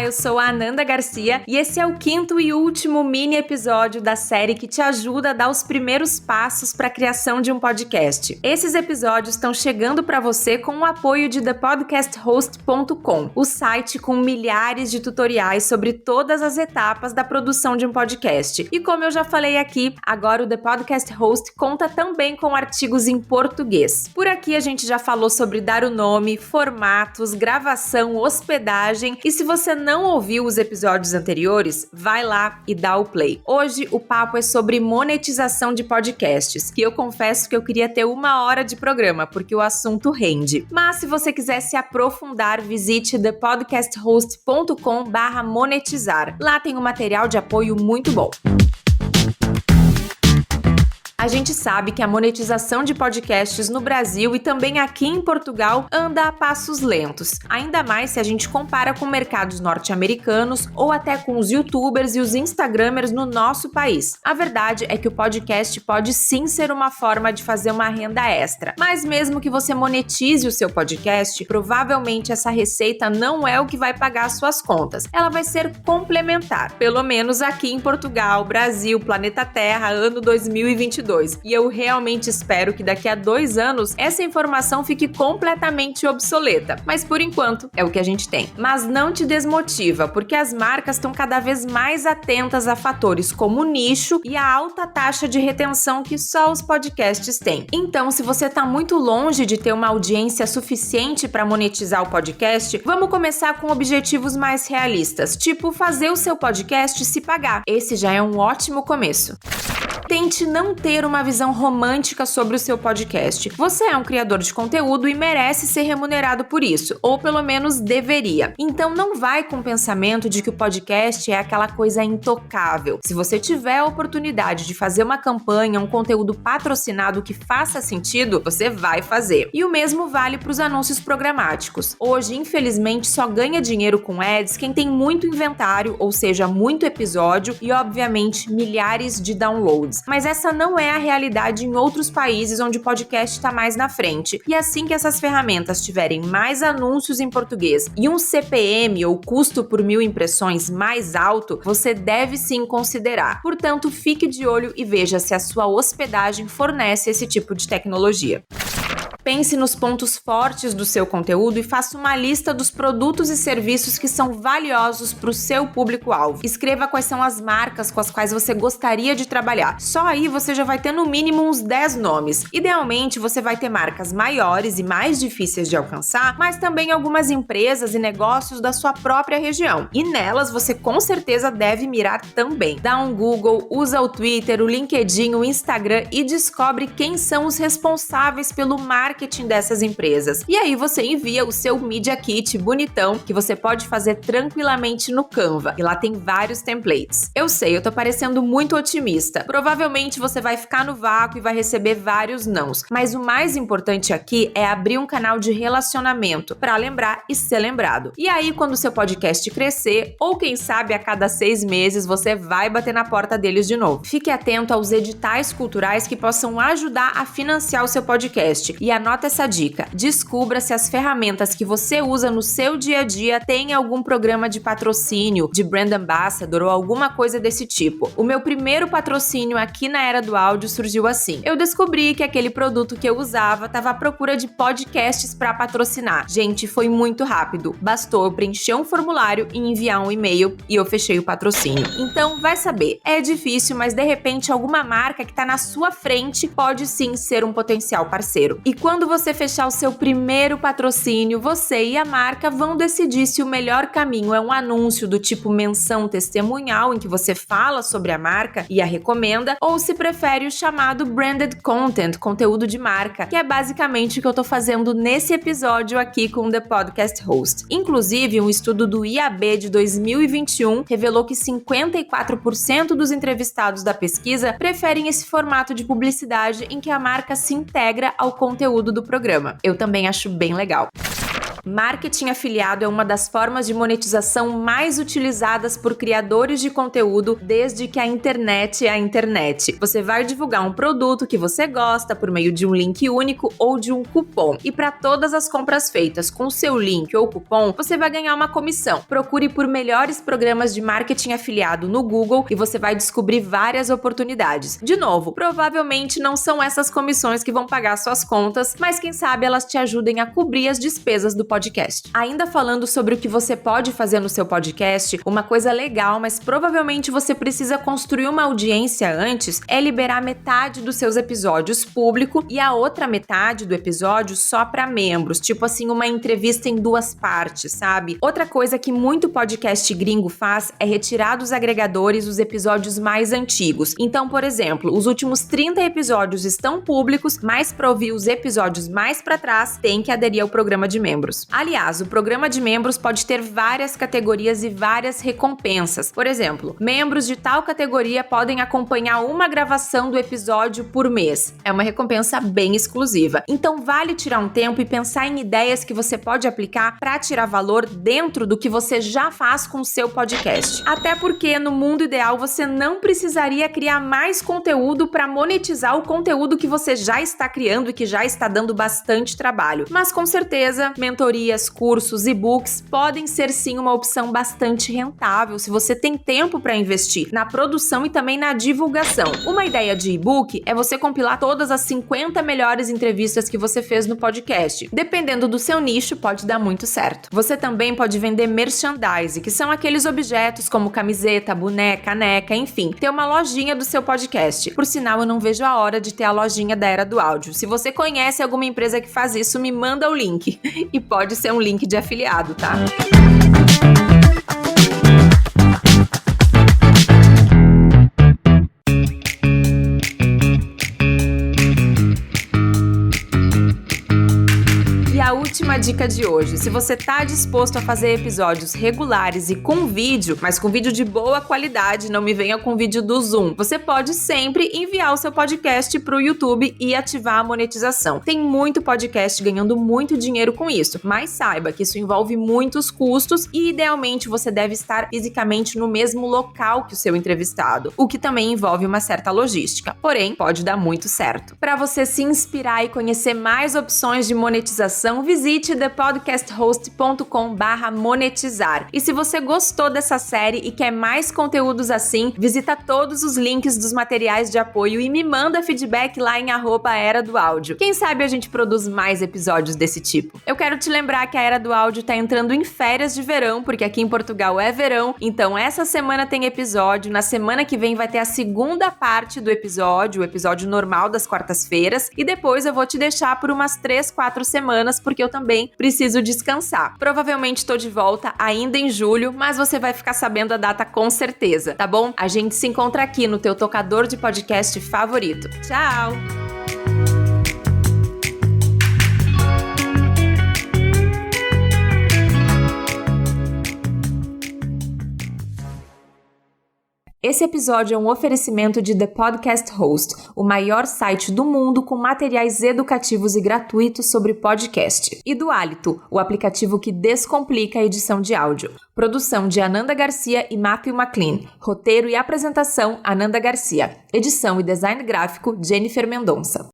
Olá, eu sou a Ananda Garcia e esse é o 5º e último mini episódio da série que te ajuda a dar os primeiros passos para a criação de um podcast. Esses episódios estão chegando para você com o apoio de thepodcasthost.com, o site com milhares de tutoriais sobre todas as etapas da produção de um podcast. E como eu já falei aqui, agora o The Podcast Host conta também com artigos em português. Por aqui a gente já falou sobre dar o nome, formatos, gravação, hospedagem, e se você não ouviu os episódios anteriores, vai lá e dá o play. Hoje o papo é sobre monetização de podcasts, que eu confesso que eu queria ter 1 hora de programa, porque o assunto rende. Mas se você quiser se aprofundar, visite thepodcasthost.com/monetizar. Lá tem um material de apoio muito bom. A gente sabe que a monetização de podcasts no Brasil e também aqui em Portugal anda a passos lentos, ainda mais se a gente compara com mercados norte-americanos ou até com os youtubers e os instagramers no nosso país. A verdade é que o podcast pode sim ser uma forma de fazer uma renda extra, mas mesmo que você monetize o seu podcast, provavelmente essa receita não é o que vai pagar as suas contas. Ela vai ser complementar, pelo menos aqui em Portugal, Brasil, planeta Terra, ano 2022. E eu realmente espero que daqui a 2 anos essa informação fique completamente obsoleta. Mas por enquanto é o que a gente tem. Mas não te desmotiva, porque as marcas estão cada vez mais atentas a fatores como o nicho e a alta taxa de retenção que só os podcasts têm. Então, se você está muito longe de ter uma audiência suficiente para monetizar o podcast, vamos começar com objetivos mais realistas, tipo fazer o seu podcast se pagar. Esse já é um ótimo começo. Tente não ter uma visão romântica sobre o seu podcast. Você é um criador de conteúdo e merece ser remunerado por isso, ou pelo menos deveria. Então não vai com o pensamento de que o podcast é aquela coisa intocável. Se você tiver a oportunidade de fazer uma campanha, um conteúdo patrocinado que faça sentido, você vai fazer. E o mesmo vale para os anúncios programáticos. Hoje, infelizmente, só ganha dinheiro com ads quem tem muito inventário, ou seja, muito episódio e, obviamente, milhares de downloads. Mas essa não é a realidade em outros países onde o podcast está mais na frente. E assim que essas ferramentas tiverem mais anúncios em português e um CPM ou custo por 1000 impressões mais alto, você deve sim considerar. Portanto, fique de olho e veja se a sua hospedagem fornece esse tipo de tecnologia. Pense nos pontos fortes do seu conteúdo e faça uma lista dos produtos e serviços que são valiosos para o seu público-alvo. Escreva quais são as marcas com as quais você gostaria de trabalhar. Só aí você já vai ter no mínimo uns 10 nomes. Idealmente, você vai ter marcas maiores e mais difíceis de alcançar, mas também algumas empresas e negócios da sua própria região. E nelas você com certeza deve mirar também. Dá um Google, usa o Twitter, o LinkedIn, o Instagram e descobre quem são os responsáveis pelo marketing dessas empresas. E aí você envia o seu Media Kit bonitão que você pode fazer tranquilamente no Canva. E lá tem vários templates. Eu sei, eu tô parecendo muito otimista. Provavelmente você vai ficar no vácuo e vai receber vários nãos. Mas o mais importante aqui é abrir um canal de relacionamento para lembrar e ser lembrado. E aí, quando o seu podcast crescer, ou quem sabe a cada 6 meses, você vai bater na porta deles de novo. Fique atento aos editais culturais que possam ajudar a financiar o seu podcast. E anota essa dica. Descubra se as ferramentas que você usa no seu dia a dia têm algum programa de patrocínio, de brand ambassador ou alguma coisa desse tipo. O meu primeiro patrocínio aqui na Era do Áudio surgiu assim. Eu descobri que aquele produto que eu usava estava à procura de podcasts para patrocinar. Gente, foi muito rápido. Bastou eu preencher um formulário e enviar um e-mail e eu fechei o patrocínio. Então, vai saber. É difícil, mas de repente alguma marca que está na sua frente pode sim ser um potencial parceiro. E quando você fechar o seu primeiro patrocínio, você e a marca vão decidir se o melhor caminho é um anúncio do tipo menção testemunhal, em que você fala sobre a marca e a recomenda, ou se prefere o chamado branded content, conteúdo de marca, que é basicamente o que eu tô fazendo nesse episódio aqui com o The Podcast Host. Inclusive, um estudo do IAB de 2021 revelou que 54% dos entrevistados da pesquisa preferem esse formato de publicidade em que a marca se integra ao conteúdo do programa. Eu também acho bem legal. Marketing afiliado é uma das formas de monetização mais utilizadas por criadores de conteúdo desde que a internet é a internet. Você vai divulgar um produto que você gosta por meio de um link único ou de um cupom. E para todas as compras feitas com seu link ou cupom, você vai ganhar uma comissão. Procure por melhores programas de marketing afiliado no Google e você vai descobrir várias oportunidades. De novo, provavelmente não são essas comissões que vão pagar suas contas, mas quem sabe elas te ajudem a cobrir as despesas do podcast. Ainda falando sobre o que você pode fazer no seu podcast, uma coisa legal, mas provavelmente você precisa construir uma audiência antes, é liberar metade dos seus episódios público e a outra metade do episódio só para membros, tipo assim, uma entrevista em 2 partes, sabe? Outra coisa que muito podcast gringo faz é retirar dos agregadores os episódios mais antigos. Então, por exemplo, os últimos 30 episódios estão públicos, mas para ouvir os episódios mais para trás, tem que aderir ao programa de membros. Aliás, o programa de membros pode ter várias categorias e várias recompensas. Por exemplo, membros de tal categoria podem acompanhar uma gravação do episódio por mês. É uma recompensa bem exclusiva. Então, vale tirar um tempo e pensar em ideias que você pode aplicar para tirar valor dentro do que você já faz com o seu podcast. Até porque, no mundo ideal, você não precisaria criar mais conteúdo para monetizar o conteúdo que você já está criando e que já está dando bastante trabalho. Mas, com certeza, mentorias, cursos, e-books podem ser sim uma opção bastante rentável se você tem tempo para investir na produção e também na divulgação. Uma ideia de e-book é você compilar todas as 50 melhores entrevistas que você fez no podcast. Dependendo do seu nicho, pode dar muito certo. Você também pode vender merchandise, que são aqueles objetos como camiseta, boneca, caneca, enfim, ter uma lojinha do seu podcast. Por sinal, eu não vejo a hora de ter a lojinha da Era do Áudio. Se você conhece alguma empresa que faz isso, me manda o link. E pode ser um link de afiliado, tá? Última dica de hoje: se você tá disposto a fazer episódios regulares e com vídeo, mas com vídeo de boa qualidade, não me venha com vídeo do Zoom, você pode sempre enviar o seu podcast pro YouTube e ativar a monetização. Tem muito podcast ganhando muito dinheiro com isso, mas saiba que isso envolve muitos custos e idealmente você deve estar fisicamente no mesmo local que o seu entrevistado, o que também envolve uma certa logística, porém pode dar muito certo. Para você se inspirar e conhecer mais opções de monetização, visite thepodcasthost.com/monetizar. E se você gostou dessa série e quer mais conteúdos assim, visita todos os links dos materiais de apoio e me manda feedback lá em @Era do Áudio. Quem sabe a gente produz mais episódios desse tipo. Eu quero te lembrar que a Era do Áudio tá entrando em férias de verão, porque aqui em Portugal é verão, então essa semana tem episódio, na semana que vem vai ter a segunda parte do episódio, o episódio normal das quartas-feiras, e depois eu vou te deixar por umas 3-4 semanas, porque eu também preciso descansar. Provavelmente tô de volta ainda em julho, mas você vai ficar sabendo a data com certeza, tá bom? A gente se encontra aqui no teu tocador de podcast favorito. Tchau! Esse episódio é um oferecimento de The Podcast Host, o maior site do mundo com materiais educativos e gratuitos sobre podcast. E do Hálito, o aplicativo que descomplica a edição de áudio. Produção de Ananda Garcia e Matthew McLean. Roteiro e apresentação, Ananda Garcia. Edição e design gráfico, Jennifer Mendonça.